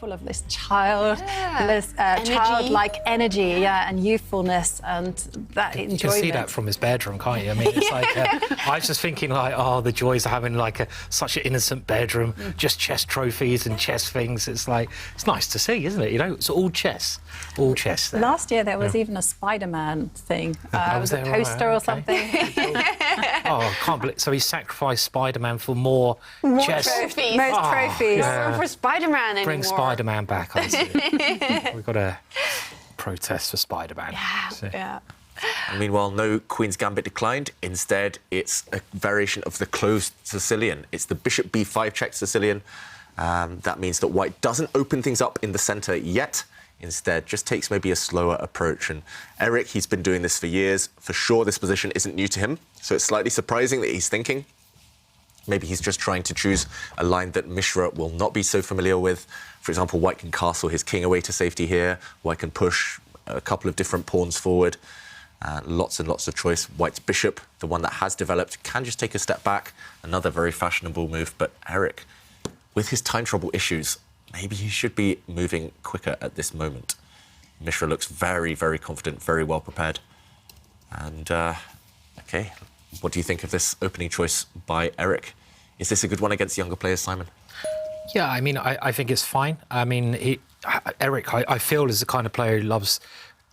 full of this childlike energy, and youthfulness, and that enjoyment. You can see that from his bedroom, can't you? I mean, it's like I was just thinking, like, oh, the joys of having like such an innocent bedroom, just chess trophies and chess things. It's like it's nice to see, isn't it? You know, it's all chess there. Last year there was even a Spider-Man thing. It was a poster or something. Oh, I can't believe. So he sacrificed Spider-Man for more chess trophies. Most trophies. Yeah. For Spider-Man anymore. Bring Spider-Man back. I see. We've got to protest for Spider-Man. Yeah. And meanwhile, no Queen's Gambit declined. Instead, it's a variation of the closed Sicilian. It's the bishop b5 check Sicilian. That means that white doesn't open things up in the centre yet. Instead, just takes maybe a slower approach. And Eric, he's been doing this for years. For sure, this position isn't new to him. So it's slightly surprising that he's thinking. Maybe he's just trying to choose a line that Mishra will not be so familiar with. For example, white can castle his king away to safety here. White can push a couple of different pawns forward. Lots and lots of choice. White's bishop, the one that has developed, can just take a step back. Another very fashionable move. But Eric, with his time trouble issues, maybe he should be moving quicker at this moment. Mishra looks very, very confident, very well prepared. And, OK, what do you think of this opening choice by Eric? Is this a good one against younger players, Simon? Yeah, I mean, I think it's fine. I mean, Eric, I feel, is the kind of player who loves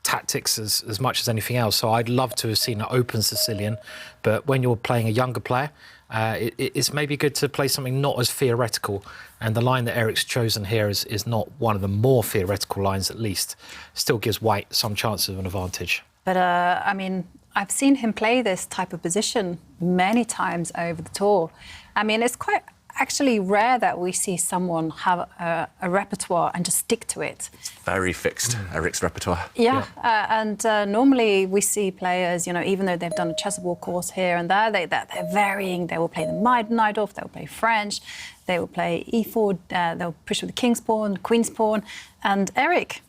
tactics as much as anything else. So I'd love to have seen an open Sicilian. But when you're playing a younger player, it's maybe good to play something not as theoretical. And the line that Eric's chosen here is not one of the more theoretical lines, at least. Still gives white some chance of an advantage. But, I mean, I've seen him play this type of position many times over the tour. I mean, it's quite actually rare that we see someone have a repertoire and just stick to it. It's very fixed, Eric's repertoire. Yeah, and normally we see players, you know, even though they've done a Chessable course here and there, they're varying. They will play the knight off, they will play French, they will play e4, they'll push with the king's pawn, queen's pawn. And Eric,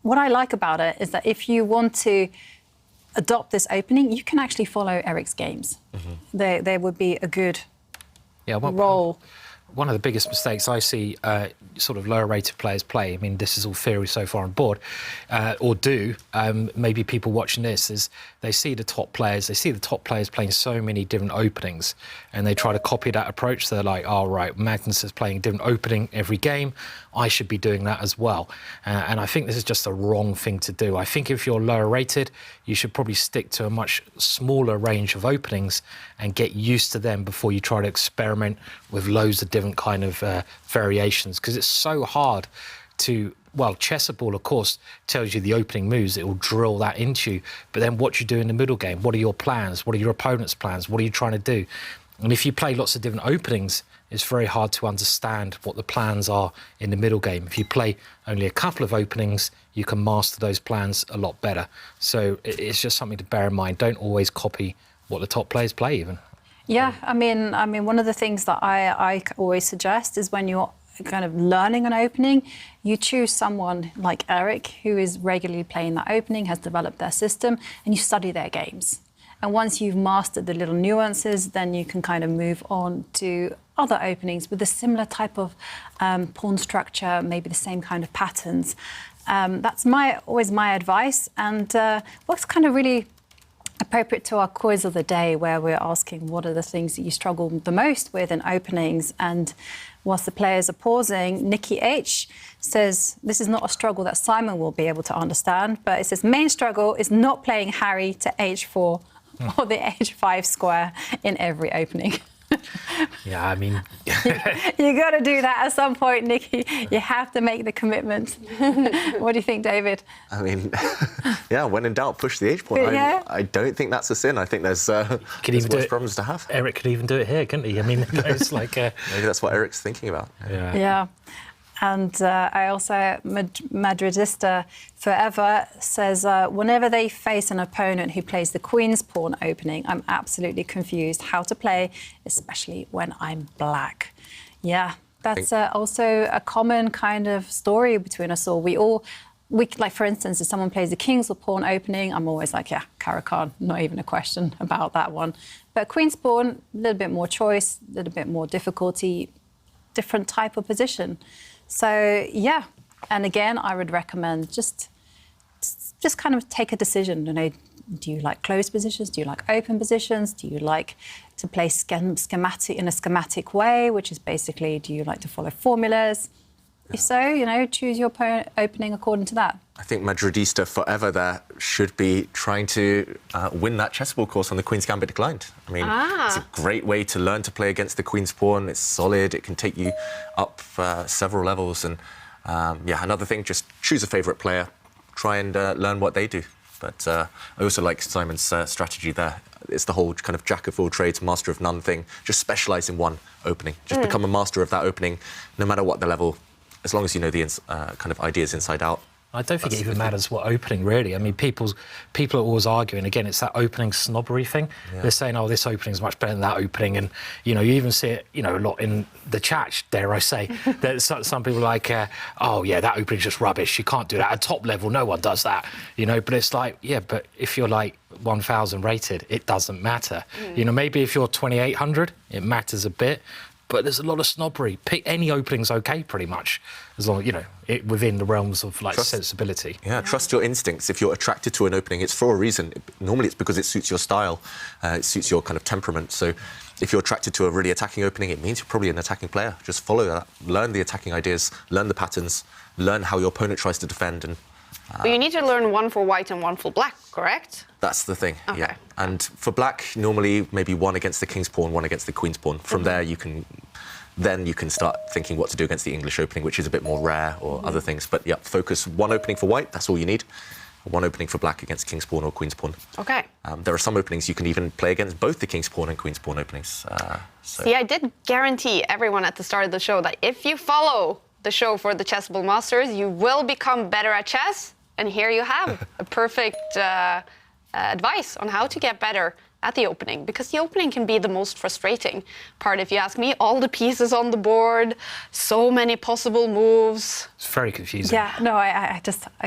what I like about it is that if you want to adopt this opening, you can actually follow Eric's games. They would be a good role. One of the biggest mistakes I see sort of lower-rated players play, I mean, this is all theory so far on board, or do, maybe people watching this, is they see the top players playing so many different openings, and they try to copy that approach. They're like, oh, right, Magnus is playing a different opening every game, I should be doing that as well. And I think this is just the wrong thing to do. I think if you're lower-rated, you should probably stick to a much smaller range of openings and get used to them before you try to experiment with loads of different kind of variations, because it's so hard to, well, Chessable, of course, tells you the opening moves. It will drill that into you. But then what you do in the middle game, what are your plans? What are your opponent's plans? What are you trying to do? And if you play lots of different openings, it's very hard to understand what the plans are in the middle game. If you play only a couple of openings, you can master those plans a lot better. So it's just something to bear in mind. Don't always copy what the top players play, even. Yeah, I mean, one of the things that I always suggest is when you're kind of learning an opening, you choose someone like Eric, who is regularly playing that opening, has developed their system, and you study their games. And once you've mastered the little nuances, then you can kind of move on to other openings with a similar type of pawn structure, maybe the same kind of patterns. That's always my advice. And what's kind of really appropriate to our quiz of the day, where we're asking what are the things that you struggle the most with in openings. And whilst the players are pausing, Nikki H says this is not a struggle that Simon will be able to understand, but it says main struggle is not playing Harry to h4 or the h5 square in every opening. Yeah, I mean... You got to do that at some point, Nikki. You have to make the commitment. What do you think, David? I mean, yeah, when in doubt, push the h-pawn. Yeah. I don't think that's a sin. I think there's worse problems to have. Eric could even do it here, couldn't he? I mean, it's like... Maybe that's what Eric's thinking about. Yeah. And I also, Madridista Forever says, whenever they face an opponent who plays the Queen's pawn opening, I'm absolutely confused how to play, especially when I'm black. Yeah, that's also a common kind of story between us all. We like, for instance, if someone plays the King's or pawn opening, I'm always like, yeah, Caro-Kann, not even a question about that one. But Queen's pawn, a little bit more choice, a little bit more difficulty, different type of position. So, yeah, And again, I would recommend just kind of take a decision. You know, do you like closed positions? Do you like open positions? Do you like to play schematic in a schematic way, which is basically, do you like to follow formulas? Yeah. If so, you know, choose your opening according to that. I think Madridista forever there should be trying to win that Chessable course on the Queen's Gambit Declined. I mean, it's a great way to learn to play against the Queen's Pawn. It's solid. It can take you up several levels. And yeah, another thing, just choose a favourite player, try and learn what they do. But I also like Simon's strategy there. It's the whole kind of jack of all trades, master of none thing. Just specialise in one opening. Just become a master of that opening, no matter what the level, as long as you know the kind of ideas inside out. I don't think it even matters what opening, really. I mean, people are always arguing. Again, it's that opening snobbery thing. Yeah. They're saying, oh, this opening's much better than that opening. And, you know, you even see it, you know, a lot in the chat, dare I say. That some people are like, oh, yeah, that opening's just rubbish. You can't do that. At top level, no one does that. You know, but it's like, yeah, but if you're like 1,000 rated, it doesn't matter. You know, maybe if you're 2,800, it matters a bit. But there's a lot of snobbery. Pick any opening's okay, pretty much, as long as, you know, within the realms of, like, sensibility. Yeah, trust your instincts. If you're attracted to an opening, it's for a reason. Normally it's because it suits your style, it suits your kind of temperament. So if you're attracted to a really attacking opening, it means you're probably an attacking player. Just follow that. Learn the attacking ideas, learn the patterns, learn how your opponent tries to defend. And but you need to learn one for white and one for black, correct? That's the thing, okay. Yeah. And for black, normally maybe one against the king's pawn, one against the queen's pawn. From there, you can start thinking what to do against the English opening, which is a bit more rare, or other things. But yeah, focus one opening for white, that's all you need. One opening for black against king's pawn or queen's pawn. Okay. There are some openings you can even play against both the king's pawn and queen's pawn openings. See, I did guarantee everyone at the start of the show that if you follow the show for the Chessable Masters, you will become better at chess. And here you have a perfect advice on how to get better at the opening, because the opening can be the most frustrating part, if you ask me. All the pieces on the board, so many possible moves. It's very confusing. Yeah, no, I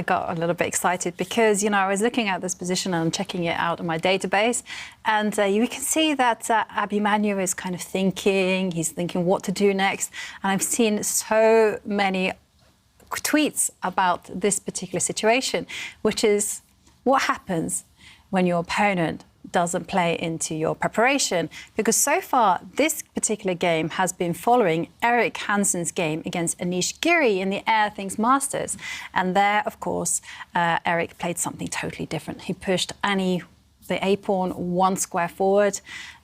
got a little bit excited because, you know, I was looking at this position and checking it out in my database, and you can see that Abhimanyu is kind of thinking, he's thinking what to do next, and I've seen so many tweets about this particular situation, which is what happens when your opponent doesn't play into your preparation. Because so far, this particular game has been following Eric Hansen's game against Anish Giri in the Air Things Masters. And there, of course, Eric played something totally different. He pushed Annie, the A-pawn, one square forward.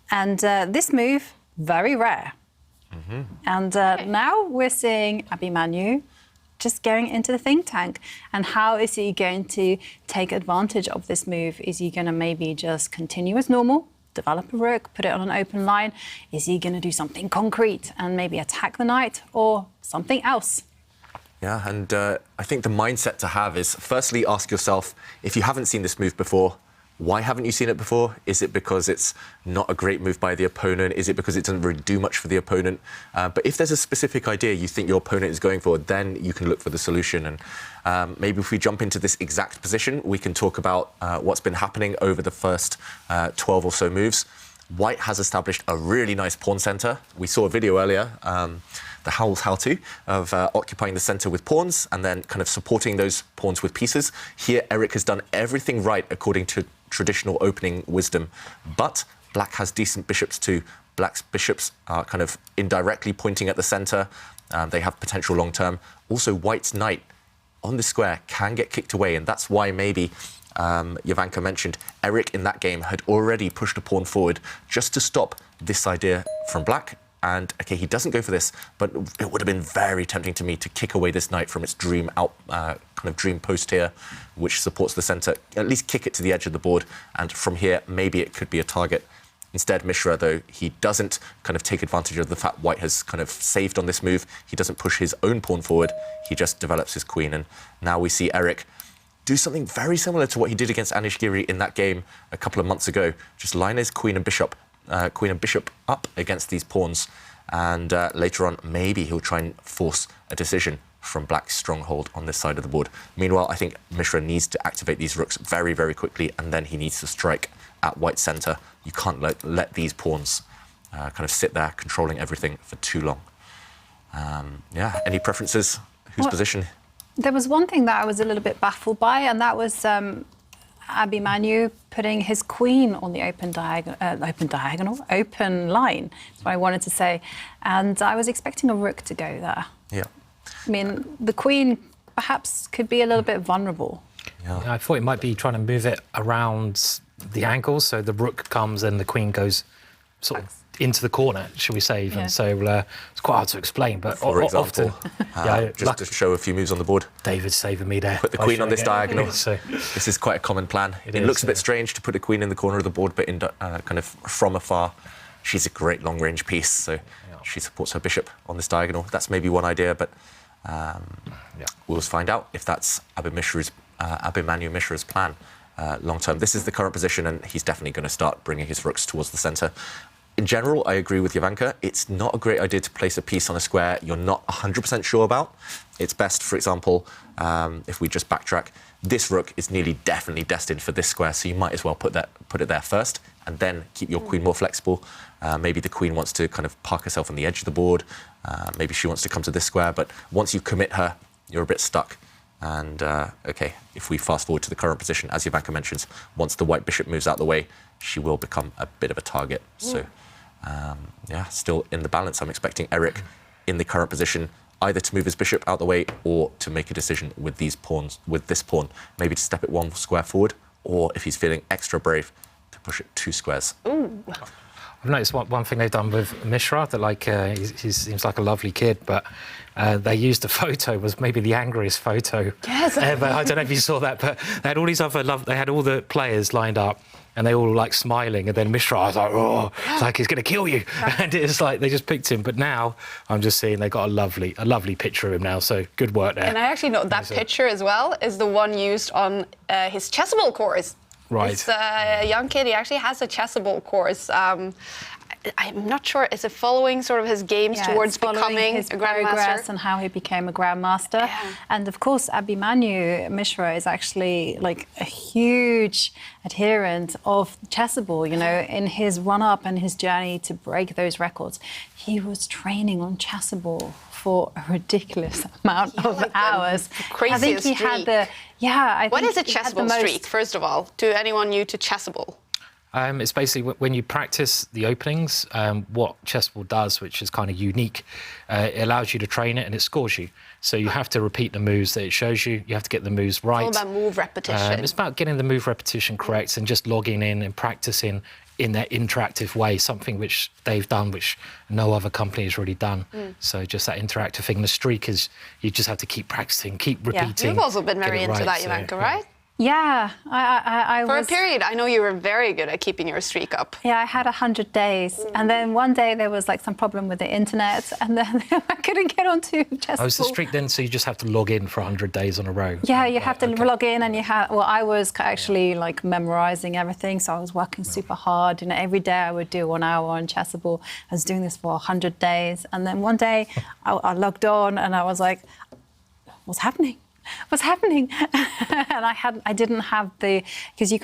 And this move, very rare. And now we're seeing Abhimanyu just going into the think tank. And how is he going to take advantage of this move? Is he going to maybe just continue as normal, develop a rook, put it on an open line? Is he going to do something concrete and maybe attack the knight or something else? Yeah, and I think the mindset to have is, firstly, ask yourself, if you haven't seen this move before, why haven't you seen it before? Is it because it's not a great move by the opponent? Is it because it doesn't really do much for the opponent? But if there's a specific idea you think your opponent is going for, then you can look for the solution. And maybe if we jump into this exact position, we can talk about what's been happening over the first 12 or so moves. White has established a really nice pawn centre. We saw a video earlier, the Howl's how-to, of occupying the centre with pawns and then kind of supporting those pawns with pieces. Here, Eric has done everything right according to traditional opening wisdom, but black has decent bishops too. Black's bishops are kind of indirectly pointing at the centre. They have potential long-term. Also, white's knight on the square can get kicked away, and that's why maybe Jovanka mentioned Eric in that game had already pushed a pawn forward just to stop this idea from black. And, OK, he doesn't go for this, but it would have been very tempting to me to kick away this knight from its dream kind of dream post here, which supports the centre, at least kick it to the edge of the board. And from here, maybe it could be a target. Instead, Mishra, though, he doesn't kind of take advantage of the fact white has kind of saved on this move. He doesn't push his own pawn forward. He just develops his queen. And now we see Eric do something very similar to what he did against Anish Giri in that game a couple of months ago. Just line his queen and bishop up against these pawns, and later on maybe he'll try and force a decision from black's stronghold on this side of the board. Meanwhile, I think Mishra needs to activate these rooks very, very quickly, and then he needs to strike at white's centre. You can't let these pawns kind of sit there controlling everything for too long. Yeah, any preferences? Whose position? There was one thing that I was a little bit baffled by, and that was Abhimanyu putting his queen on the open line. That's what I wanted to say. And I was expecting a rook to go there. Yeah. I mean, the queen perhaps could be a little bit vulnerable. Yeah, I thought it might be trying to move it around the angle, so the rook comes and the queen goes sort of into the corner, shall we say, even. Yeah. So it's quite hard to explain, but For example, often, just to show a few moves on the board. David's saving me there. Put the queen on this diagonal. So This is quite a common plan. It is, looks a bit strange to put a queen in the corner of the board, but in kind of from afar, she's a great long-range piece, so she supports her bishop on this diagonal. That's maybe one idea, but we'll find out if that's Abhimanyu Mishra's plan long term. This is the current position, and he's definitely going to start bringing his rooks towards the centre. In general, I agree with Jovanka. It's not a great idea to place a piece on a square you're not 100% sure about. It's best, for example, if we just backtrack, this rook is nearly definitely destined for this square, so you might as well put it there first and then keep your queen more flexible. Maybe the queen wants to kind of park herself on the edge of the board. Maybe she wants to come to this square, but once you commit her, you're a bit stuck. And, OK, if we fast forward to the current position, as Jovanka mentions, once the white bishop moves out the way, she will become a bit of a target. So, still in the balance. I'm expecting Eric in the current position either to move his bishop out the way or to make a decision with these pawns, with this pawn, maybe to step it one square forward, or if he's feeling extra brave, to push it 2 squares. Ooh. I've noticed one thing they've done with Mishra, that he seems like a lovely kid, but they used a photo, was maybe the angriest photo ever. I don't know if you saw that, but they had all these other they had all the players lined up, and they all like smiling, and then Mishra was like, oh, it's like he's going to kill you. And it's like they just picked him. But now I'm just seeing they got a lovely picture of him now. So good work there. And I actually know that picture as well is the one used on his Chessable course. Right. This young kid, he actually has a Chessable course. I'm not sure, is it following sort of his games towards becoming his a grandmaster? progress and how he became a grandmaster. Yeah. And of course, Abhimanyu Mishra is actually like a huge adherent of Chessable. You know, in his run-up and his journey to break those records, he was training on Chessable for a ridiculous amount of hours. Craziest I think he had the What is a Chessable streak, first of all, to anyone new to Chessable? It's basically when you practice the openings, what Chessable does, which is kind of unique, it allows you to train it and it scores you. So you have to repeat the moves that it shows you. You have to get the moves right. It's all about move repetition. It's about getting the move repetition correct and just logging in and practicing in that interactive way, something which they've done, which no other company has really done. So just that interactive thing. The streak is you just have to keep practicing, keep repeating. You've also been very into that, Jovanka, right? Yeah, I For was... a period, I know you were very good at keeping your streak up. Yeah, I had 100 days. And then one day there was like some problem with the internet and then I couldn't get onto Chessable. Oh, it's the streak then, so you just have to log in for 100 days in a row? Yeah, you have to log in and you have... Well, I was actually like memorising everything, so I was working super hard. You know, every day I would do 1 hour on Chessable. I was doing this for 100 days. And then one day I logged on and I was like, what's happening? What's happening? And I didn't have because you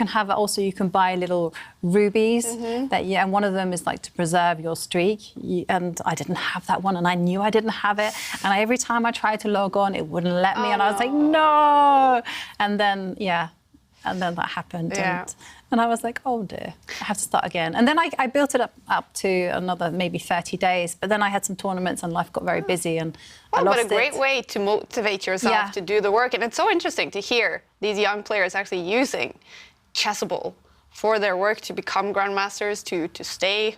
can buy little rubies and one of them is like to preserve your streak. And I didn't have that one, and I knew I didn't have it. And every time I tried to log on, it wouldn't let me, and I was like, no. And then that happened. Yeah. And I was like, oh dear, I have to start again. And then I built it up to another maybe 30 days. But then I had some tournaments and life got very busy and I lost it. But a great way to motivate yourself to do the work. And it's so interesting to hear these young players actually using Chessable for their work to become grandmasters, to stay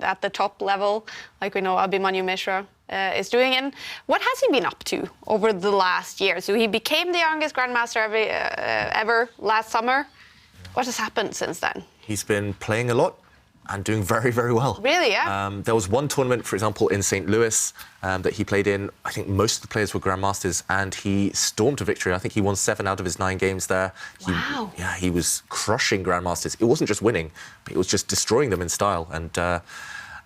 at the top level, like we know Abhimanyu Mishra is doing. And what has he been up to over the last year? So he became the youngest grandmaster ever last summer. What has happened since then? He's been playing a lot and doing very, very well. Really, yeah? There was one tournament, for example, in St. Louis that he played in. I think most of the players were grandmasters, and he stormed to victory. I think he won 7 out of his 9 games there. Wow. Yeah, he was crushing grandmasters. It wasn't just winning, but it was just destroying them in style. And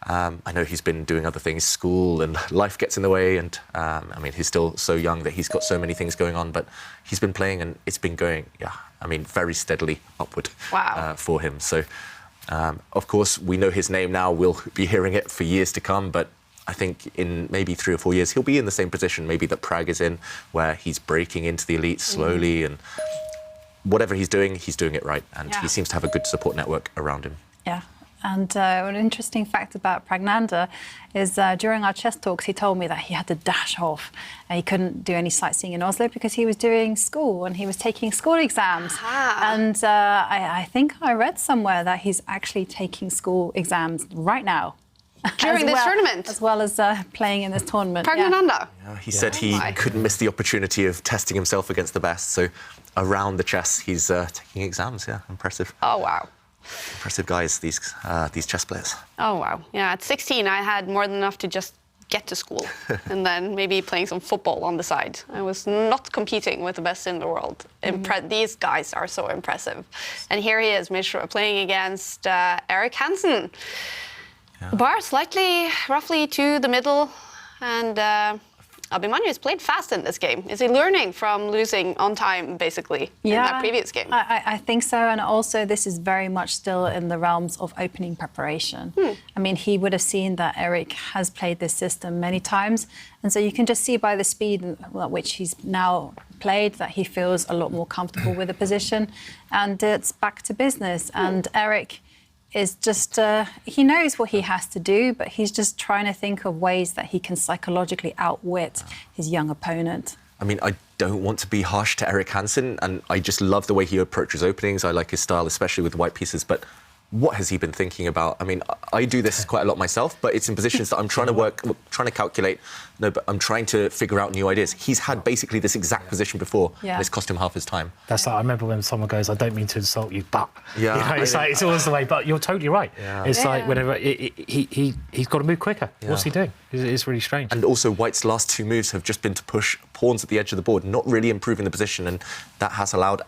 I know he's been doing other things, school and life gets in the way. And I mean, he's still so young that he's got so many things going on, but he's been playing and it's been going, very steadily upward for him. So, of course, we know his name now. We'll be hearing it for years to come, but I think in maybe 3 or 4 years, he'll be in the same position maybe that Prag is in, where he's breaking into the elite slowly, and whatever he's doing it right. And he seems to have a good support network around him. Yeah. And an interesting fact about Pragnanda is during our chess talks, he told me that he had to dash off and he couldn't do any sightseeing in Oslo because he was doing school and he was taking school exams. And I think I read somewhere that he's actually taking school exams right now. During this tournament? As well as playing in this tournament. Pragnanda? Yeah, he said he couldn't miss the opportunity of testing himself against the best. So around the chess, he's taking exams. Yeah, impressive. Oh, wow. Impressive guys, these chess players. Oh, wow. Yeah, at 16, I had more than enough to just get to school and then maybe playing some football on the side. I was not competing with the best in the world. These guys are so impressive. And here he is, Mishra, playing against Erik Hansen. Yeah. The bar slightly, roughly to the middle, and Abhimanyu has played fast in this game. Is he learning from losing on time, basically, in that previous game? I think so, and also this is very much still in the realms of opening preparation. I mean, he would have seen that Erik has played this system many times, and so you can just see by the speed at which he's now played that he feels a lot more comfortable with the position, and it's back to business. And Erik is just, he knows what he has to do, but he's just trying to think of ways that he can psychologically outwit his young opponent. I mean, I don't want to be harsh to Erik Hansen, and I just love the way he approaches openings. I like his style, especially with white pieces, but what has he been thinking about? I mean, I do this quite a lot myself, but it's in positions that I'm trying to calculate. No, but I'm trying to figure out new ideas. He's had basically this exact position before, and it's cost him half his time. That's like, I remember when someone goes, I don't mean to insult you, but... Yeah. You know, it's like, it's always the way, but you're totally right. Yeah. It's like, whenever, he's got to move quicker. Yeah. What's he doing? It's really strange. And also, White's last 2 moves have just been to push pawns at the edge of the board, not really improving the position, and that has allowed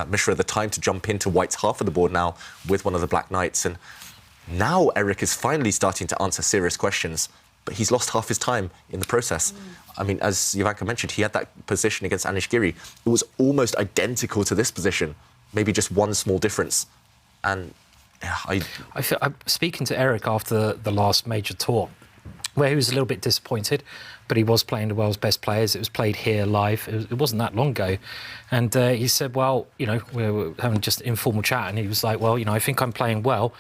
Mishra the time to jump into White's half of the board now with one of the black knights. And now Erik is finally starting to answer serious questions, but he's lost half his time in the process. I mean, as Jovanka mentioned, he had that position against Anish Giri. It was almost identical to this position, maybe just one small difference. And I'm speaking to Erik after the last major tour, where he was a little bit disappointed, but he was playing the world's best players. It was played here live. It wasn't that long ago. And he said, well, you know, we were having just informal chat, and he was like, well, you know, I think I'm playing well,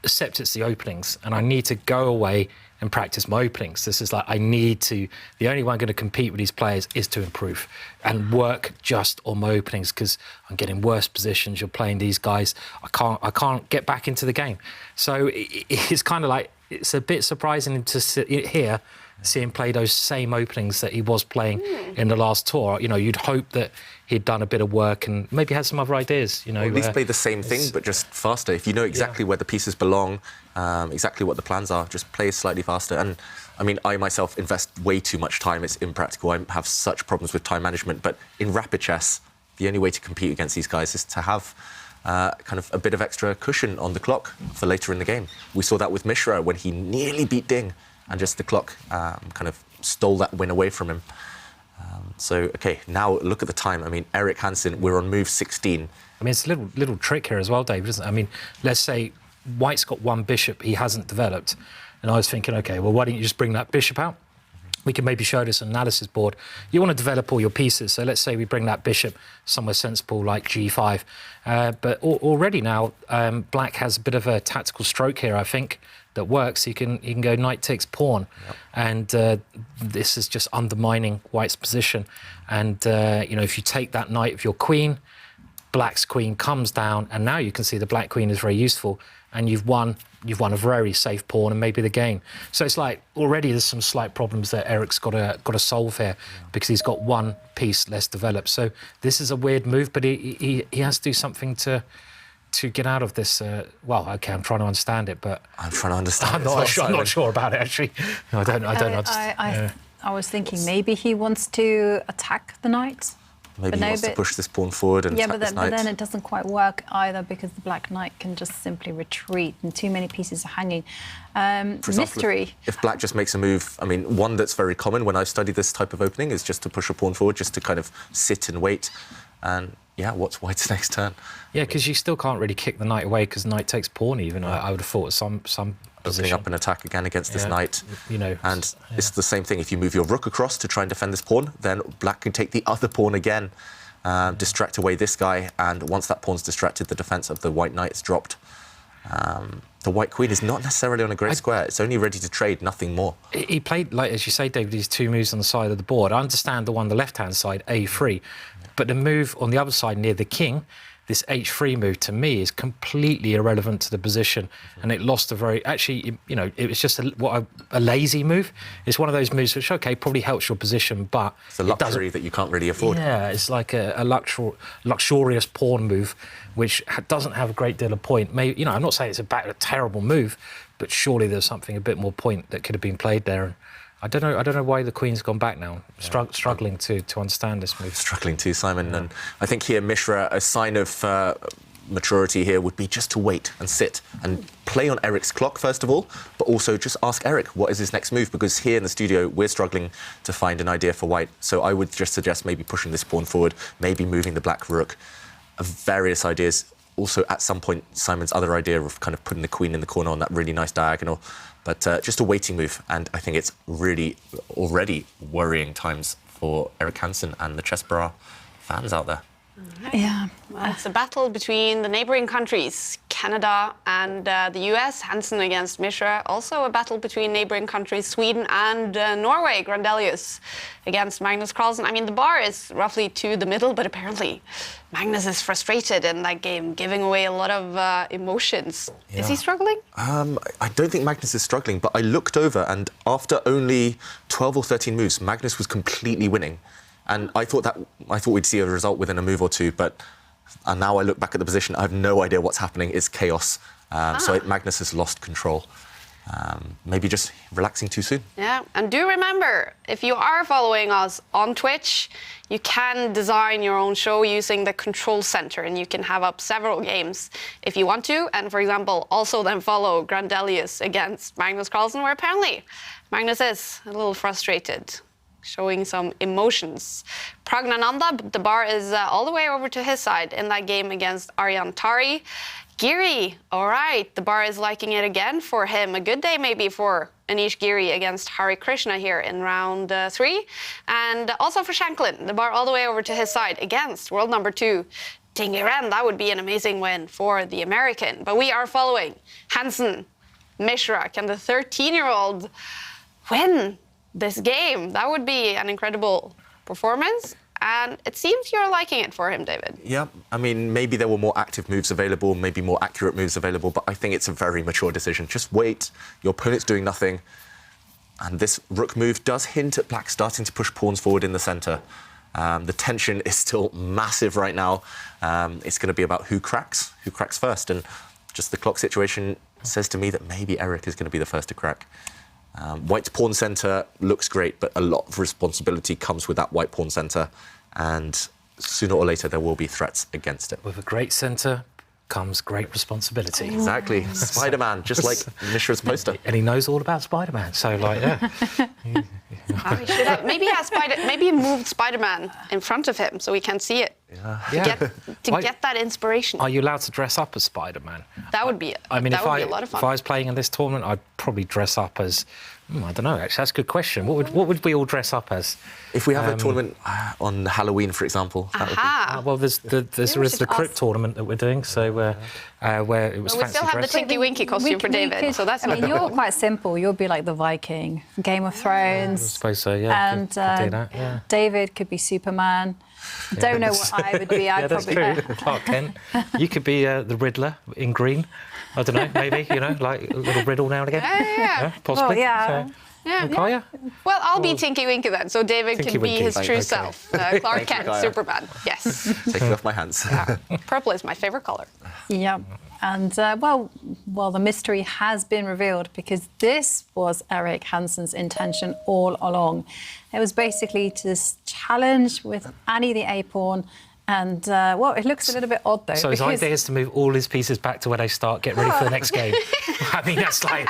except it's the openings, and I need to go away and practice my openings. This is like, the only way I'm going to compete with these players is to improve and work just on my openings, because I'm getting worse positions. You're playing these guys. I can't get back into the game. So it's kind of like, it's a bit surprising to sit here, see him play those same openings that he was playing in the last tour. You know, you'd hope that he'd done a bit of work and maybe had some other ideas, you know. Or at least play the same thing, but just faster. If you know exactly where the pieces belong, exactly what the plans are, just play slightly faster. And, I mean, I myself invest way too much time. It's impractical. I have such problems with time management. But in rapid chess, the only way to compete against these guys is to have kind of a bit of extra cushion on the clock for later in the game. We saw that with Mishra when he nearly beat Ding, and just the clock kind of stole that win away from him. So, OK, now look at the time. I mean, Erik Hansen, we're on move 16. I mean, it's a little trick here as well, David, isn't it? I mean, let's say White's got one bishop he hasn't developed. And I was thinking, OK, well, why don't you just bring that bishop out? We can maybe show this analysis board. You want to develop all your pieces. So let's say we bring that bishop somewhere sensible like G5. But already now, Black has a bit of a tactical stroke here, I think, that works. He can go knight takes pawn. Yep. And this is just undermining White's position. And, you know, if you take that knight of your queen, Black's queen comes down, and now you can see the Black queen is very useful, and you've won a very safe pawn and maybe the game. So it's like already there's some slight problems that Erik's got to solve here, because he's got one piece less developed. So this is a weird move, but he has to do something to get out of this. Well, OK, I'm trying to understand it, but I'm trying to understand. I'm not sure about it actually. I don't understand. I was thinking maybe he wants to attack the knight. Maybe he wants to push this pawn forward and attack this knight. But then it doesn't quite work either, because the black knight can just simply retreat and too many pieces are hanging. For example, if Black just makes a move, I mean, one that's very common when I've studied this type of opening is just to push a pawn forward, just to kind of sit and wait. And yeah, what's White's next turn? Yeah, because you still can't really kick the knight away, because knight takes pawn even. I would have thought some position. up an attack again against this knight. You know, and it's the same thing. If you move your rook across to try and defend this pawn, then black can take the other pawn again, distract away this guy, and once that pawn's distracted, the defense of the white knight is dropped. The white queen is not necessarily on a great square. It's only ready to trade, nothing more. He played, like as you say, David, these two moves on the side of the board. I understand the one on the left-hand side, A3, but the move on the other side near the king, this H3 move, to me, is completely irrelevant to the position, and it lost a very... Actually, you know, it was just a lazy move. It's one of those moves which, OK, probably helps your position, but... It's a luxury that you can't really afford. Yeah, it's like a luxurious pawn move, which doesn't have a great deal of point. Maybe, you know, I'm not saying it's a terrible move, but surely there's something a bit more point that could have been played there. And I don't know why the queen's gone back now. Struggling to understand this move. Struggling too, Simon. And I think here, Mishra, a sign of maturity here would be just to wait and sit and play on Eric's clock, first of all, but also just ask Eric, what is his next move? Because here in the studio, we're struggling to find an idea for white. So I would just suggest maybe pushing this pawn forward, maybe moving the black rook. Various ideas. Also, at some point, Simon's other idea of kind of putting the queen in the corner on that really nice diagonal. But just a waiting move, and I think it's really already worrying times for Eric Hansen and the Chessable fans out there. Yeah. Well, it's a battle between the neighboring countries, Canada and the US. Hansen against Mishra. Also a battle between neighboring countries, Sweden and Norway. Grandelius against Magnus Carlsen. I mean, the bar is roughly to the middle, but apparently Magnus is frustrated in that game, giving away a lot of emotions. Yeah. Is he struggling? I don't think Magnus is struggling, but I looked over, and after only 12 or 13 moves, Magnus was completely winning. And I thought we'd see a result within a move or two, but now I look back at the position, I have no idea what's happening. It's chaos. So Magnus has lost control. Maybe just relaxing too soon. Yeah, and do remember, if you are following us on Twitch, you can design your own show using the control center, and you can have up several games if you want to. And for example, also then follow Grandelius against Magnus Carlsen, where apparently Magnus is a little frustrated, showing some emotions. Pragnananda, the bar is all the way over to his side in that game against Aryan Tari. Giri, all right, the bar is liking it again for him. A good day maybe for Anish Giri against Hari Krishna here in round 3. And also for Shanklin, the bar all the way over to his side against world number 2, Ting Iren. That would be an amazing win for the American. But we are following Hansen, Mishra. Can the 13-year-old win this game? That would be an incredible performance, and it seems you're liking it for him, David. Yeah, I mean, maybe there were more active moves available, maybe more accurate moves available, but I think it's a very mature decision. Just wait, your opponent's doing nothing, and this rook move does hint at black starting to push pawns forward in the centre. The tension is still massive right now. It's going to be about who cracks first, and just the clock situation says to me that maybe Eric is going to be the first to crack. White's pawn centre looks great, but a lot of responsibility comes with that white pawn centre, and sooner or later there will be threats against it. With a great centre comes great responsibility. Exactly. Spider-Man, just like Mishra's poster. And he knows all about Spider-Man, so like, yeah. He should have, maybe he moved Spider-Man in front of him so we can see it. To get that inspiration. Are you allowed to dress up as Spider-Man? That would be. I mean, that would be a lot of fun. If I was playing in this tournament, I'd probably dress up as. I don't know. Actually, that's a good question. What would we all dress up as? If we have a tournament on Halloween, for example. That would be... well, there's the Crypt tournament that we're doing, so where it was. Well, we still have the Tinky Winky costume for David, so that's. I mean, you're quite simple. You'll be like the Viking, Game of Thrones. I suppose so. Yeah. And could do that, yeah. David could be Superman. Don't know what I would be. I'd that's probably true. Clark Kent. You could be the Riddler in green. I don't know, maybe, like a little riddle now and again. Yeah. Possibly. Well, yeah. Yeah. Well, I'll be Tinky Winky then, so David Tinky can be Winky. his true self. Clark Kent, Gaia. Superman. Yes. Take it off my hands. Purple is my favourite colour. Yeah. And, well, the mystery has been revealed, because this was Eric Hansen's intention all along. It was basically to challenge with Annie the A-pawn And, well, it looks a little bit odd, though. So his idea is to move all his pieces back to where they start, get ready for the next game. I mean, that's like,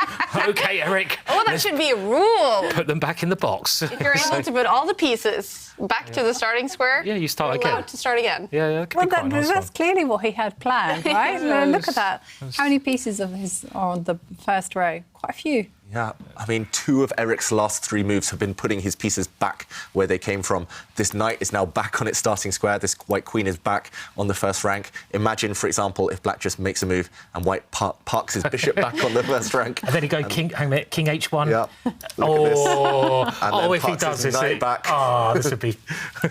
OK, Eric. Oh, that should be a rule. Put them back in the box. If you're able to put all the pieces back to the starting square, Yeah, you start you're again. allowed to start again. Yeah, that could Well, be quite a nice that's one. clearly what he had planned, right? Look at that. How many pieces of his are on the first row? Quite a few. Yeah, I mean, 2 of Eric's last 3 moves have been putting his pieces back where they came from. This knight is now back on its starting square. This white queen is back on the first rank. Imagine, for example, if black just makes a move and white parks his bishop back on the first rank. And then he go king H1. Yeah. Oh, then if he parks does his this, knight back. Oh, this would be.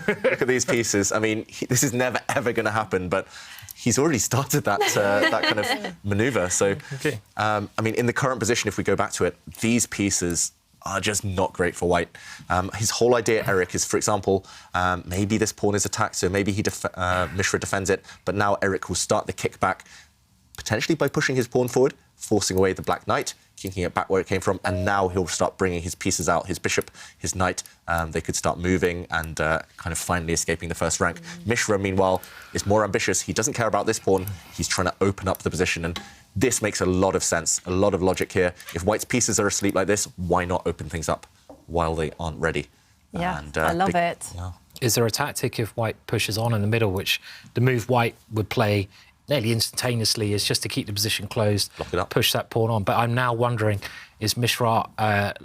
Look at these pieces. I mean, this is never, ever going to happen, but he's already started that that kind of manoeuvre. So, Okay. I mean, in the current position, if we go back to it, these pieces are just not great for white. His whole idea, Eric, is, for example, maybe this pawn is attacked, so maybe Mishra defends it, but now Eric will start the kickback, potentially by pushing his pawn forward, forcing away the black knight, kicking it back where it came from, and now he'll start bringing his pieces out, his bishop, his knight. They could start moving and kind of finally escaping the first rank. Mishra, meanwhile, is more ambitious. He doesn't care about this pawn. He's trying to open up the position, and this makes a lot of sense, a lot of logic here. If white's pieces are asleep like this, why not open things up while they aren't ready? Yeah, And, I love it. Yeah. Is there a tactic if white pushes on in the middle, which the move white would play nearly instantaneously is just to keep the position closed, Lock it up. push that pawn on. But I'm now wondering, is Mishra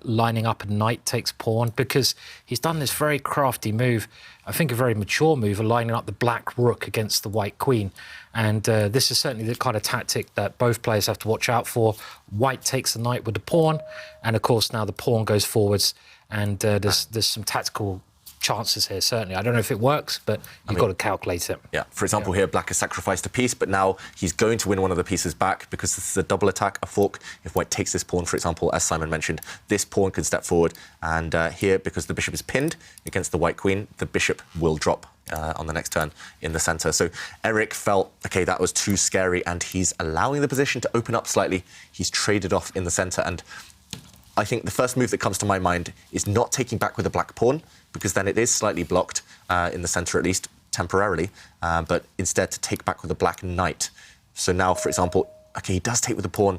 lining up a knight takes pawn? Because he's done this very crafty move, I think a very mature move, of lining up the black rook against the white queen. And this is certainly the kind of tactic that both players have to watch out for. White takes the knight with the pawn, and of course now the pawn goes forwards, and there's some tactical chances here, certainly. I don't know if it works, but you've got to calculate it. Yeah, for example, here, black has sacrificed a piece, but now he's going to win one of the pieces back because this is a double attack, a fork. If white takes this pawn, for example, as Simon mentioned, this pawn can step forward. And here, because the bishop is pinned against the white queen, the bishop will drop on the next turn in the centre. So Eric felt, OK, that was too scary, and he's allowing the position to open up slightly. He's traded off in the centre, and I think the first move that comes to my mind is not taking back with a black pawn, because then it is slightly blocked in the centre, at least temporarily, but instead to take back with a black knight. So now, for example, OK, he does take with the pawn.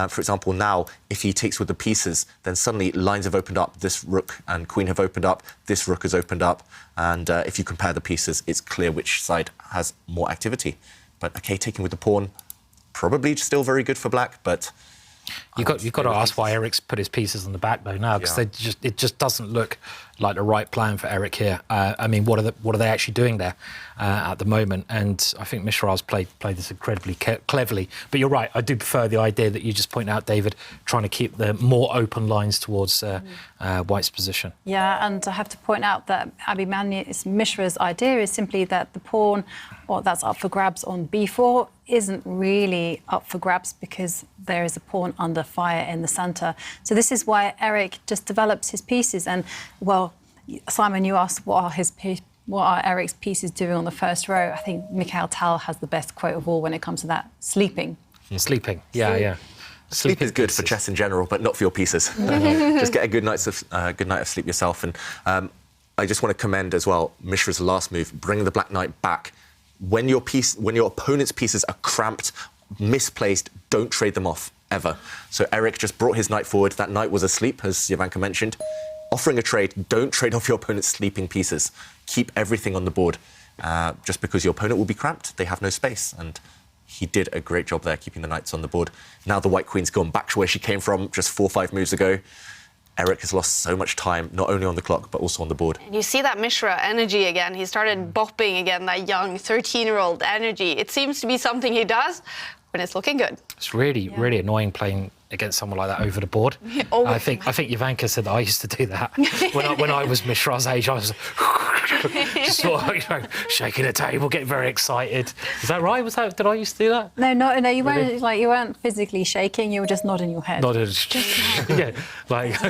For example, now, if he takes with the pieces, then suddenly lines have opened up. This rook and queen have opened up. This rook has opened up. And if you compare the pieces, it's clear which side has more activity. But OK, taking with the pawn, probably still very good for black, but You've got to ask why Eric's put his pieces on the back though now, because it just doesn't look like the right plan for Eric here. I mean, what are they actually doing there at the moment? And I think Mishra's played this incredibly cleverly. But you're right, I do prefer the idea that you just point out, David, trying to keep the more open lines towards White's position. Yeah, and I have to point out that Abhimanyu, Mishra's idea is simply that the pawn, or that's up for grabs on b4, isn't really up for grabs because there is a pawn under fire in the centre. So this is why Eric just develops his pieces. And, well, Simon, you asked what are Eric's pieces doing on the first row. I think Mikhail Tal has the best quote of all when it comes to that: sleeping. Sleeping, yeah. Sleep is good for chess in general, but not for your pieces. Just get a good night of sleep yourself. And I just want to commend as well Mishra's last move, bring the black knight back. When your opponent's pieces are cramped, misplaced, don't trade them off, ever. So Eric just brought his knight forward. That knight was asleep, as Jovanka mentioned. Offering a trade, don't trade off your opponent's sleeping pieces. Keep everything on the board. Just because your opponent will be cramped, they have no space. And he did a great job there, keeping the knights on the board. Now the white queen's gone back to where she came from just 4 or 5 moves ago. Eric has lost so much time, not only on the clock, but also on the board. And you see that Mishra energy again. He started bopping again, that young 13-year-old energy. It seems to be something he does when it's looking good. It's really annoying playing against someone like that over the board. I think Jovanka said that I used to do that when I was Mishra's age. I was just sort of, shaking the table, getting very excited. Is that right? Did I used to do that? No, you weren't. Really? Like, you weren't physically shaking. You were just nodding your head. Yeah, like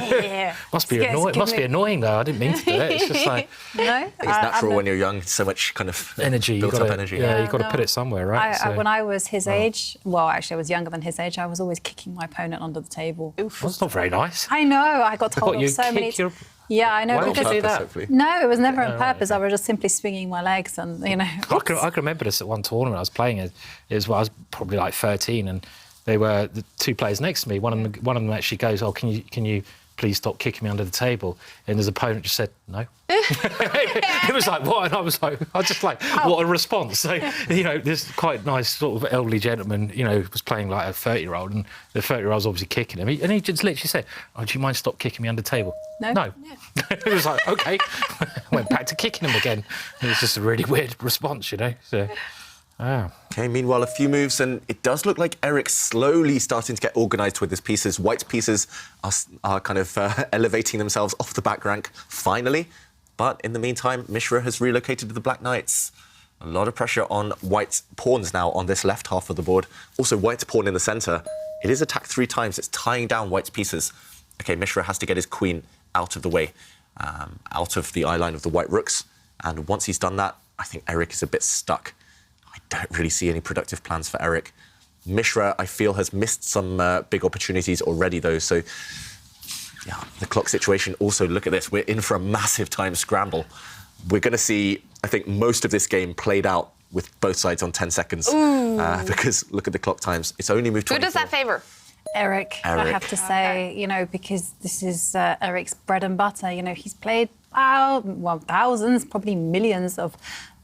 must be annoying. Must be annoying though. I didn't mean to do it. It's just like No, It's natural when you're young. So much kind of energy, built up energy. Yeah, you've got to put it somewhere, right? When I was his age, well, actually, I was younger than his age. I was always kicking my opponent under the table. That's not very nice. I know. I got told You off so many. kick your Yeah, I know. Why did you because do that? Hopefully. No, it was never on purpose. I was just simply swinging my legs, and I can remember this at one tournament I was playing. I was probably like 13, and they were the two players next to me. One of them actually goes, "Oh, can you please stop kicking me under the table?" And his opponent just said, "No." It was like, what? And I was just like, what a response. So, this quite nice sort of elderly gentleman, was playing like a 30-year-old, and the 30-year-old was obviously kicking him. And he just literally said, "Oh, do you mind stop kicking me under the table?" No. Yeah. It was like, okay. Went back to kicking him again. It was just a really weird response, So, Okay, meanwhile, a few moves, and it does look like Eric's slowly starting to get organised with his pieces. White's pieces are kind of elevating themselves off the back rank, finally. But in the meantime, Mishra has relocated to the Black Knights. A lot of pressure on White's pawns now on this left half of the board. Also, White's pawn in the centre. It is attacked 3 times. It's tying down White's pieces. OK, Mishra has to get his queen out of the way, out of the eye line of the White rooks. And once he's done that, I think Eric is a bit stuck. I don't really see any productive plans for Eric. Mishra, I feel, has missed some big opportunities already, though. So, yeah, the clock situation. Also, look at this. We're in for a massive time scramble. We're going to see, I think, most of this game played out with both sides on 10 seconds. Because look at the clock times. It's only moved 24. Who does that favour? Eric, I have to say, because this is Eric's bread and butter. He's played, thousands, probably millions of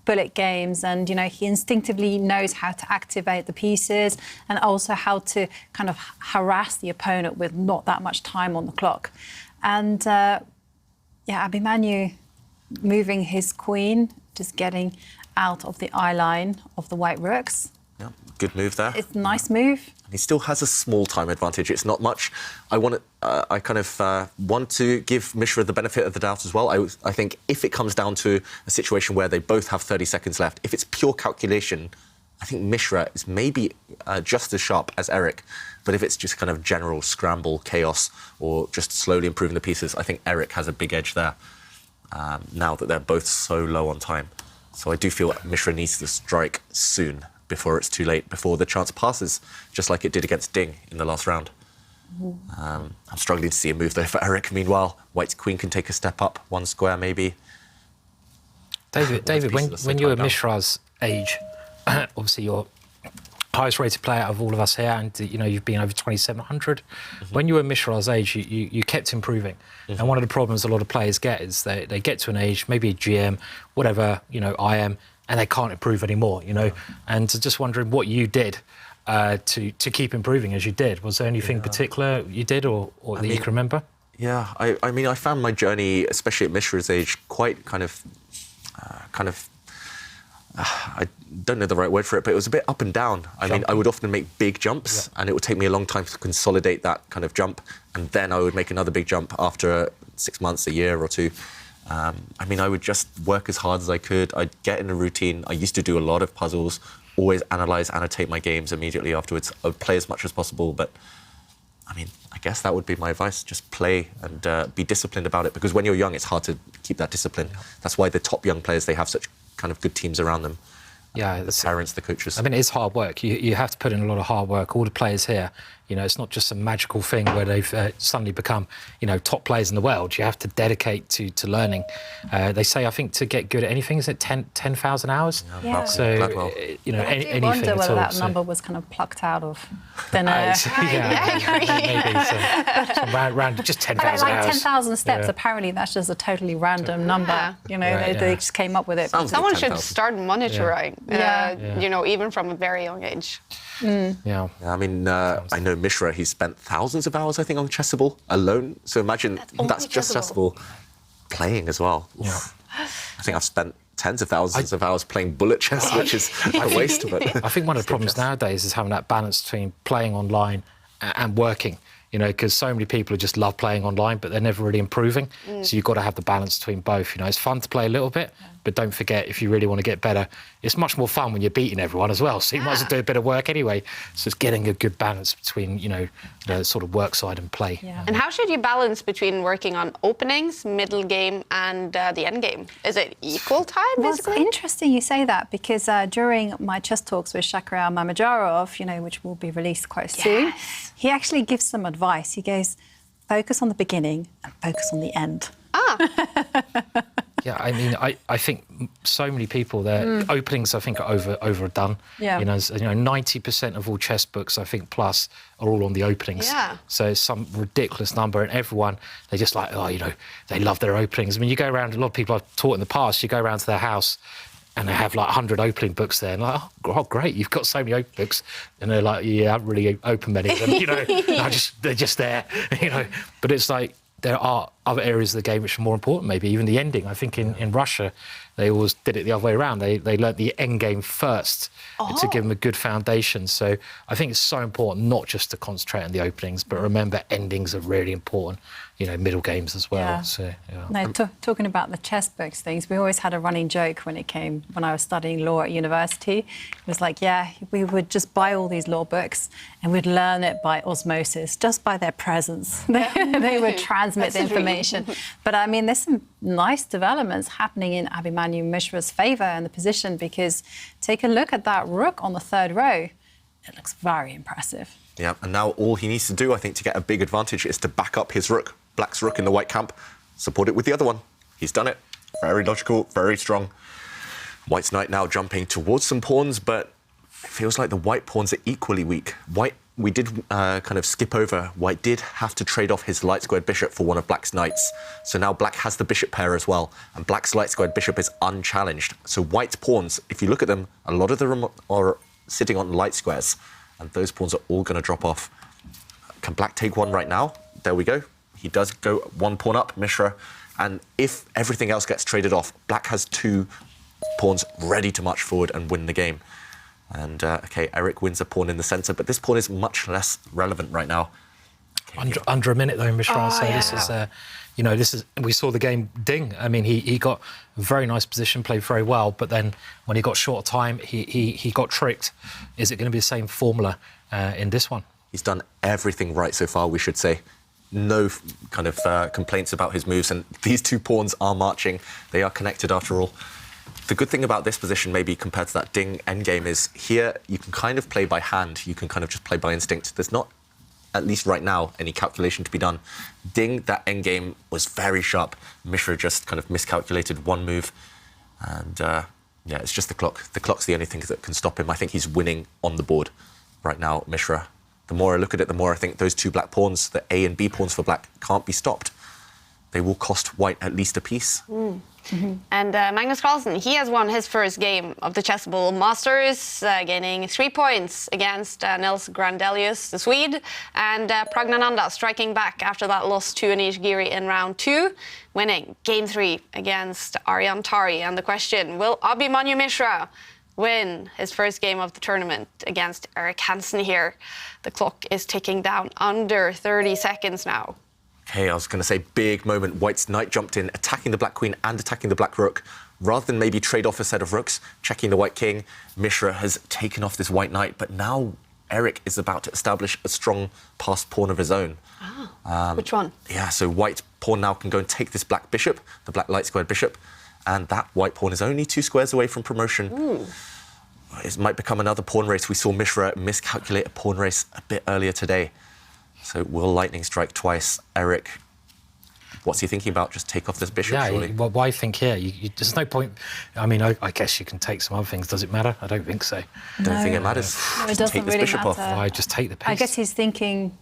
bullet games, and he instinctively knows how to activate the pieces and also how to kind of harass the opponent with not that much time on the clock. And Abhimanyu moving his queen, just getting out of the eye line of the White rooks. Yeah, good move there. It's a nice move. He still has a small time advantage. It's not much. I kind of want to give Mishra the benefit of the doubt as well. I think if it comes down to a situation where they both have 30 seconds left, if it's pure calculation, I think Mishra is maybe just as sharp as Eric. But if it's just kind of general scramble, chaos, or just slowly improving the pieces, I think Eric has a big edge there now that they're both so low on time. So I do feel Mishra needs to strike soon, before it's too late, before the chance passes, just like it did against Ding in the last round. I'm struggling to see a move there for Eric. Meanwhile, White's queen can take a step up, 1 square maybe. David, when you were Mishra's age, obviously you're highest rated player out of all of us here, and you've been over 2,700. When you were Mishra's age, you kept improving. And one of the problems a lot of players get is they get to an age, maybe a GM, whatever, IM, and they can't improve anymore, And just wondering what you did to keep improving as you did. Was there anything particular you did or that you can remember? Yeah, I mean, I found my journey, especially at Mishra's age, quite kind of I don't know the right word for it, but it was a bit up and down. I mean, I would often make big jumps, and it would take me a long time to consolidate that kind of jump, and then I would make another big jump after 6 months, a year or 2. I mean, I would just work as hard as I could. I'd get in a routine. I used to do a lot of puzzles, always annotate my games immediately afterwards. I would play as much as possible, but I mean, I guess that would be my advice. Just play and be disciplined about it, because when you're young, it's hard to keep that discipline. That's why the top young players, they have such kind of good teams around them. Yeah, the parents, the coaches. I mean, it's hard work. You have to put in a lot of hard work. All the players here, it's not just a magical thing where they've suddenly become, top players in the world. You have to dedicate to learning. They say, I think, to get good at anything, is it 10,000 hours? Yeah. So, anything I wonder whether that number was kind of plucked out of thin air. Maybe just 10,000 hours. 10,000 steps. Yeah. Apparently, that's just a totally random number. They just came up with it. Someone should start monitoring. Even from a very young age. Yeah. I mean, I know Mishra, he's spent thousands of hours, I think, on Chessable alone. So imagine that's just Chessable playing as well. Yeah. I think I've spent tens of thousands of hours playing bullet chess, which is a waste of it. I think one of the problems nowadays is having that balance between playing online and working. Because so many people just love playing online, but they're never really improving. So you've got to have the balance between both. It's fun to play a little bit, but don't forget, if you really want to get better, it's much more fun when you're beating everyone as well. So you might as well do a bit of work anyway. So it's getting a good balance between, the sort of work side and play. Yeah. And how should you balance between working on openings, middle game, and the end game? Is it equal time, basically? Well, it's interesting you say that, because during my chess talks with Shakhriyar Mamedyarov, which will be released quite soon, he actually gives some advice. He goes, focus on the beginning and focus on the end. Yeah, I mean, I think so many people, their openings, I think, are overdone. Yeah. You know, 90% of all chess books, I think, plus, are all on the openings. Yeah. So it's some ridiculous number, and everyone, they just like, oh, you know, they love their openings. I mean, you go around, a lot of people I've taught in the past, you go around to their house, and they have like 100 opening books there, and like, oh, great, you've got so many open books, and they're like, yeah, I haven't really opened many of them, you know, they're just there, you know. But it's like, there are other areas of the game which are more important, maybe even the ending. I think in Russia, they always did it the other way around. They learnt the end game first to give them a good foundation. So I think it's so important not just to concentrate on the openings, but remember endings are really important, you know, middle games as well. Yeah. So, yeah. No, talking about the chess books things, we always had a running joke when I was studying law at university. It was like, yeah, we would just buy all these law books and we'd learn it by osmosis, just by their presence. They would transmit the information. But I mean, there's some nice developments happening in Abhimanyu Mishra's favour and the position, because take a look at that rook on the third row. It looks very impressive. Yeah, and now all he needs to do, I think, to get a big advantage is to back up his rook, Black's rook in the white camp, support it with the other one. He's done it. Very logical, very strong. White's knight now jumping towards some pawns, but it feels like the white pawns are equally weak. White, we did kind of skip over. White did have to trade off his light squared bishop for one of Black's knights. So now Black has the bishop pair as well, and Black's light squared bishop is unchallenged. So White's pawns, if you look at them, a lot of them are sitting on light squares, and those pawns are all going to drop off. Can Black take one right now? There we go. He does go one pawn up, Mishra, and if everything else gets traded off, Black has two pawns ready to march forward and win the game. And, OK, Eric wins a pawn in the centre, but this pawn is much less relevant right now. Okay. Under a minute, though, Mishra. So yeah. this is, you know, we saw the game ding. I mean, he got a very nice position, played very well, but then when he got short time, he got tricked. Is it going to be the same formula in this one? He's done everything right so far, we should say. No kind of complaints about his moves, and these two pawns are marching. They are connected after all. The good thing about this position, maybe compared to that ding endgame, is here you can kind of play by hand. You can kind of just play by instinct. There's not, at least right now, any calculation to be done. Ding, that endgame was very sharp. Mishra just kind of miscalculated one move. And yeah, it's just the clock. The clock's the only thing that can stop him. I think he's winning on the board right now, Mishra. The more I look at it, the more I think those two black pawns, the A and B pawns for Black, can't be stopped. They will cost White at least a piece. And Magnus Carlsen, he has won his first game of the Chessable Masters, gaining 3 points against Nils Grandelius, the Swede, and Pragnananda striking back after that loss to Anish Giri in round 2, winning game 3 against Aryan Tari. And the question, will Abhimanyu Mishra win his first game of the tournament against Eric Hansen here? The clock is ticking down under 30 seconds now. Okay, I was going to say big moment. White's knight jumped in, attacking the black queen and attacking the black rook. Rather than maybe trade off a set of rooks, checking the white king, Mishra has taken off this white knight. But now Eric is about to establish a strong passed pawn of his own. Which one? Yeah, so white pawn now can go and take this black bishop, the black light squared bishop. And that white pawn is only 2 squares away from promotion. Ooh. It might become another pawn race. We saw Mishra miscalculate a pawn race a bit earlier today. So will lightning strike twice? Eric, what's he thinking about? Just take off this bishop, surely? Well, why think here? There's no point. I mean, I guess you can take some other things. Does it matter? I don't think so. I don't think it matters. No, it Just doesn't take this really bishop matter. off. Why just take the piece? I guess he's thinking,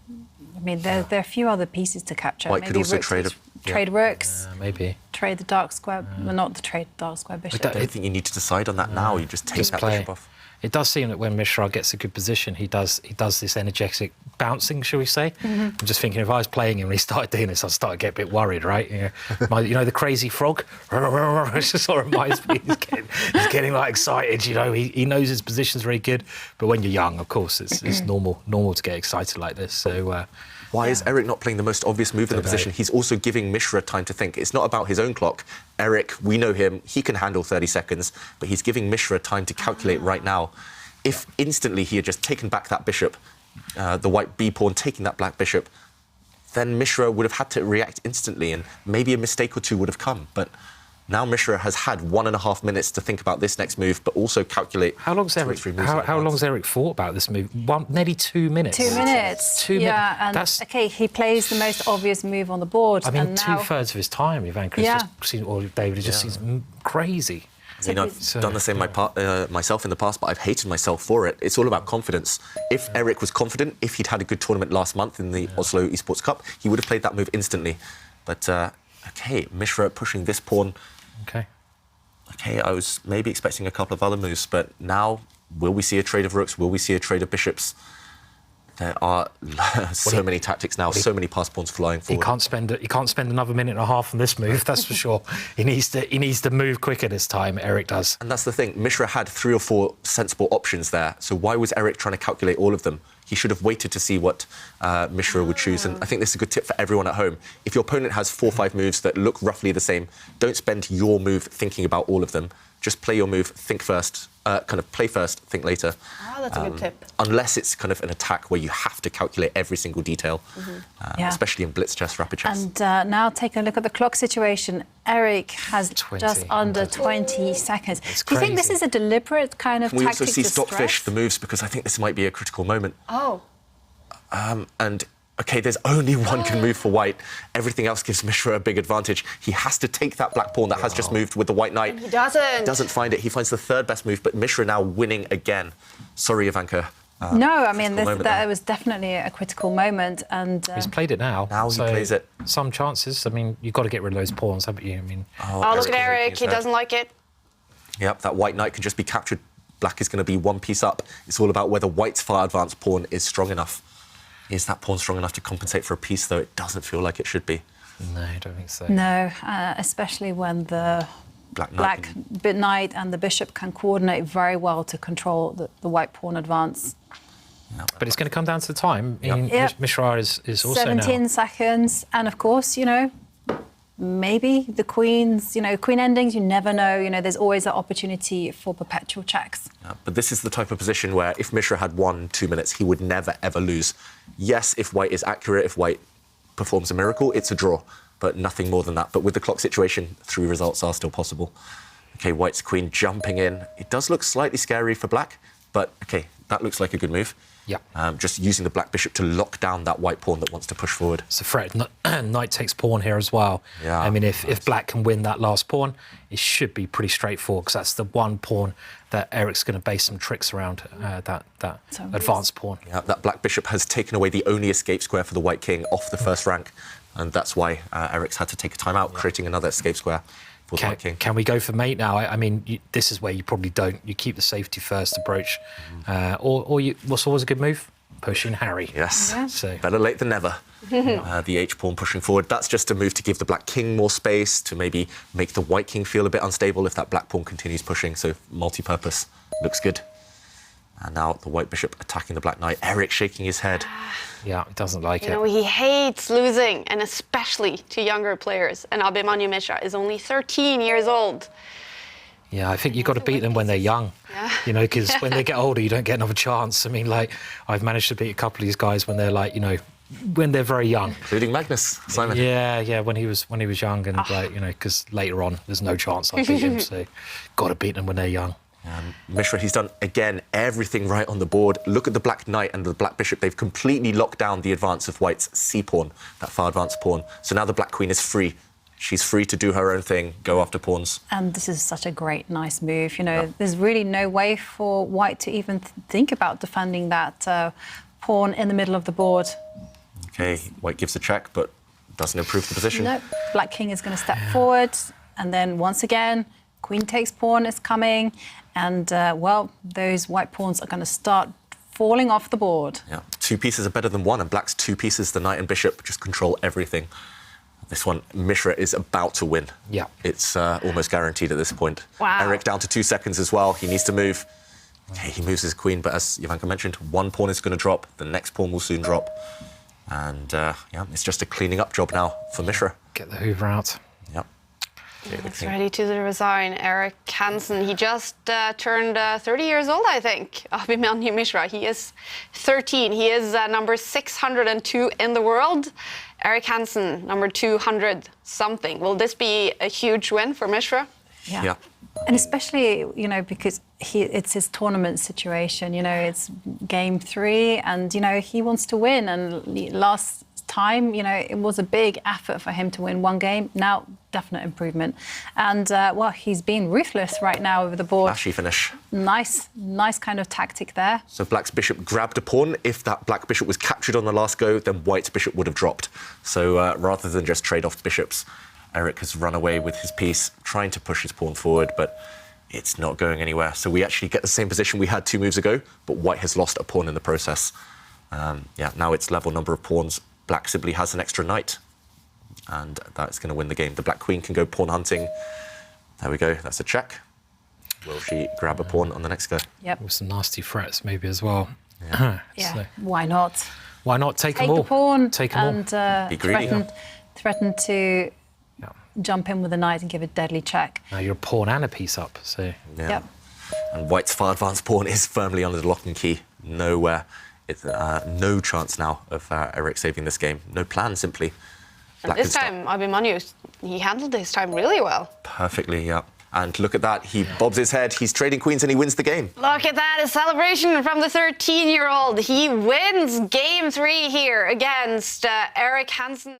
I mean, there are a few other pieces to capture. White could Maybe also rooks, trade rooks, Maybe. trade the dark square, well, not the trade dark square bishop. I don't think you need to decide on that now. You just take that bishop off. It does seem that when Mishra gets a good position, he does this energetic bouncing, shall we say? I'm just thinking, if I was playing him and he started doing this, I'd start to get a bit worried, right? You know the crazy frog? It just sort of reminds me, he's getting like excited, you know. He knows his position's very good, but when you're young, of course, it's normal to get excited like this. So Why is Eric not playing the most obvious move in the position? He's also giving Mishra time to think. It's not about his own clock. Eric, we know him, he can handle 30 seconds, but he's giving Mishra time to calculate right now. If instantly he had just taken back that bishop, the white B pawn taking that black bishop, then Mishra would have had to react instantly, and maybe a mistake or two would have come. But Now Mishra has had 1.5 minutes to think about this next move, but also calculate. How long's Eric thought about this move? Nearly 2 minutes. 2 minutes. 2 minutes. Yeah, and okay, he plays the most obvious move on the board. I mean, and now, 2/3 of his time, Ivanka, or David, it just seems crazy. I mean, I've done the same myself in the past, but I've hated myself for it. It's all about confidence. If Eric was confident, if he'd had a good tournament last month in the Oslo Esports Cup, he would have played that move instantly. But, OK, Mishra pushing this pawn. OK, I was maybe expecting a couple of other moves, but now, will we see a trade of rooks? Will we see a trade of bishops? There are so many tactics now, so many pass pawns flying forward. He can't spend another minute and a half on this move, that's for sure. He needs to move quicker this time, Eric does. And that's the thing, Mishra had 3 or 4 sensible options there, so why was Eric trying to calculate all of them? He should have waited to see what Mishra would choose, and I think this is a good tip for everyone at home. If your opponent has 4 or 5 moves that look roughly the same, don't spend your move thinking about all of them. Just play your move, think first, kind of play first, think later. Oh, that's a good tip. Unless it's kind of an attack where you have to calculate every single detail, especially in blitz chess, rapid chess. And now take a look at the clock situation. Eric has just under 20 seconds. Do you think this is a deliberate kind of tactic? We also see Stockfish the moves, because I think this might be a critical moment. Oh. And OK, there's only one good move for white. Everything else gives Mishra a big advantage. He has to take that black pawn that has just moved with the white knight. And he doesn't. Doesn't find it. He finds the 3rd best move, but Mishra now winning again. Sorry, Ivanka. No, I mean, that was definitely a critical moment. And he's played it now. Now he plays it. Some chances. I mean, you've got to get rid of those pawns, haven't you? I mean, oh look at Eric. He doesn't like it. Yep, that white knight can just be captured. Black is going to be 1 piece up. It's all about whether white's far advanced pawn is strong enough. Is that pawn strong enough to compensate for a piece, though? It doesn't feel like it should be. No, I don't think so. No, especially when the black knight and the bishop can coordinate very well to control the white pawn advance. But it's going to come down to the time. Mishra is also 17 seconds, and of course, maybe the queens, queen endings, you never know. There's always that opportunity for perpetual checks. Yeah, but this is the type of position where if Mishra had 1-2 minutes, he would never, ever lose. Yes, if white is accurate, if white performs a miracle, it's a draw, but nothing more than that. But with the clock situation, 3 results are still possible. OK, white's queen jumping in. It does look slightly scary for black, but OK, that looks like a good move. Yeah. Just using the black bishop to lock down that white pawn that wants to push forward. It's a threat. Knight takes pawn here as well. Yeah, I mean, if black can win that last pawn, it should be pretty straightforward, because that's the one pawn that Eric's going to base some tricks around, that advanced pawn. Yeah, that black bishop has taken away the only escape square for the white king off the 1st rank, and that's why Eric's had to take a time out, creating another escape square. Can we go for mate now? I mean, this is where you probably don't. You keep the safety first approach. What's always a good move? Pushing Harry. Yes. Yeah. So better late than never. The H-pawn pushing forward. That's just a move to give the black king more space, to maybe make the white king feel a bit unstable if that black pawn continues pushing. So multi-purpose. Looks good. And now the white bishop attacking the black knight. Eric shaking his head. Yeah, he doesn't like it. He hates losing, and especially to younger players. And Abhimanyu Mishra is only 13 years old. Yeah, I think you've got to beat them when they're young. Yeah. Because when they get older, you don't get another chance. I mean, I've managed to beat a couple of these guys when they're when they're very young. Including Magnus, Simon. Yeah, when he was young, and because later on there's no chance I beat him. So, got to beat them when they're young. Mishra, he's done, again, everything right on the board. Look at the black knight and the black bishop. They've completely locked down the advance of white's c-pawn, that far advanced pawn. So now the black queen is free. She's free to do her own thing, go after pawns. And this is such a great, nice move. There's really no way for white to even think about defending that pawn in the middle of the board. OK, white gives a check, but doesn't improve the position. No, black king is going to step forward, and then once again, queen takes pawn is coming, and, those white pawns are going to start falling off the board. Yeah, 2 pieces are better than 1, and black's 2 pieces, the knight and bishop, just control everything. This one, Mishra is about to win. Yeah. It's almost guaranteed at this point. Wow. Eric down to 2 seconds as well. He needs to move. Okay, he moves his queen, but as Ivanka mentioned, 1 pawn is going to drop. The next pawn will soon drop. And, it's just a cleaning up job now for Mishra. Get the Hoover out. Yep. He's ready to resign. Eric Hansen, he just turned 30 years old, I think. Abhimanyu Mishra, he is 13. He is number 602 in the world. Eric Hansen, number 200 something. Will this be a huge win for Mishra? Yeah. And especially, you know, because it's his tournament situation, you know, it's game 3 and, you know, he wants to win. And last time, you know, it was a big effort for him to win one game. Now, definite improvement. And, well, he's being ruthless right now over the board. Flashy finish. Nice kind of tactic there. So black's bishop grabbed a pawn. If that black bishop was captured on the last go, then white's bishop would have dropped. So rather than just trade off bishops, Eric has run away with his piece, trying to push his pawn forward, but it's not going anywhere. So we actually get the same position we had 2 moves ago, but white has lost a pawn in the process. Yeah, now it's level number of pawns. Black simply has an extra knight, and that's going to win the game. The black queen can go pawn hunting. There we go, that's a check. Will she grab a pawn on the next go? Yep. With some nasty threats maybe as well. Yeah, So, why not? why not take them Take all? the pawn Take them all. and Be greedy. threaten to Yeah. jump in with a knight and give a deadly check. Now you're a pawn and a piece up, so... Yeah. Yep. And white's far advanced pawn is firmly under the lock and key. Nowhere. It's no chance now of Eric saving this game. No plan, simply. And this time, Abhimanyu, he handled his time really well. Perfectly, yeah. And look at that. He bobs his head. He's trading queens and he wins the game. Look at that, a celebration from the 13-year-old. He wins game 3 here against Eric Hansen.